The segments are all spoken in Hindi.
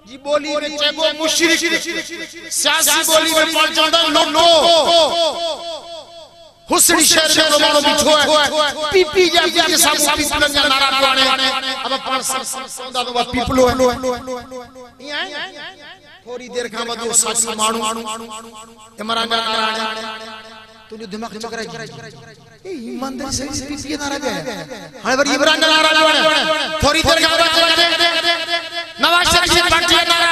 जी बोली में चेको मुशरिक सियासी बोली में पहुंचंदा लोटो हुसड़ी शहर में रोमानो बिछो है पीपी जा के सामू पीपल जा नारा पाने अब पाण सौदा तो पीपलो है थोड़ी देर का बाद साची मानू इमरान नारा तुझे दिमाग चकराई ए ईमानदारी से पीपी नारा है हां बार इमरान नारा थोड़ी देर का बाद नवाज शरीफ पार्टी नारा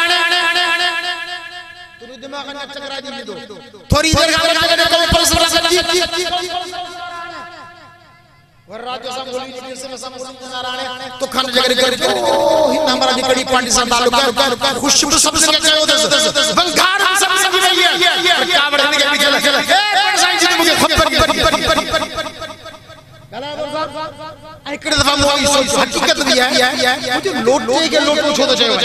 तुझे दिमाग में चकरा दी दो थोड़ी देर का बाद को फैसला कर वर राज्य बोली से बोली नारायण तो खान जगह कर हिंद हमारा निकड़ी पार्टी से ताल्लुक है खुशबू सबसे के बंगार सबसे की रही है क्या बढ़ने के पीछे चला ए साईं जी मुझे खबर एकड़े दफा मोई सोच हकीकत भी है मुझे लोटो के लोटो छो तो चाहिए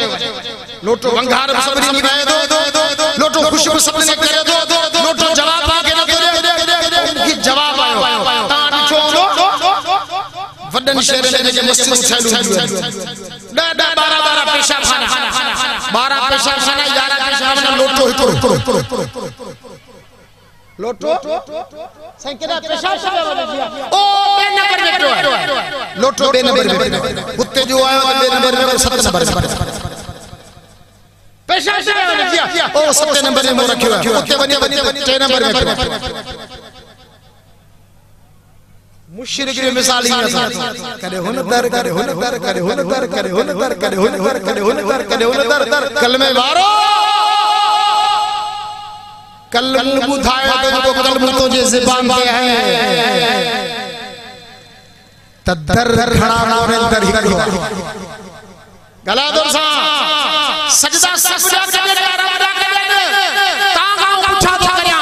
लोटो बंगार सब नहीं रहे दो लोटो खुशबू सबसे करे दो लोटो जवाब आके न करे उनकी जवाब आयो ता छोड़ो वडन शहर ने जे मस्जिद चालू दा 12 पेशाब खाना 12 पेशाब खाना 11 पेशाब खाना लोटो लोटो संकेता पेशाब खाना ओ बे नंबर में तो है लोटो बे नंबर में कुत्ते जो आयो बे नंबर में 7 नंबर पेशाब खाना ओ 7 नंबर में रखियो कुत्ते बनी 6 नंबर में मुशरिक की मिसाल ही है करे हुन दर करे हुन दर करे हुन दर करे हुन दर करे हुन दर करे हुन दर करे हुन दर कलमे वारो कलम बुधाया तो कलम तो जे ज़बान पे है तदर खड़ा मोरे दर ही गला दर सा सजदा सजदा करे अदा करे तागा उठा तो करया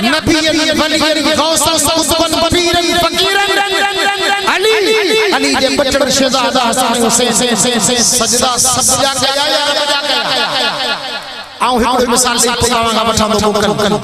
नबी वली गौस सौसबन पीरन फकीरन अली जे बचड़ शहजादा हसन हुसैन सजदा सजदा गया आऊं हिकड़ो मिसाल से पवांगा वठंदो मोकल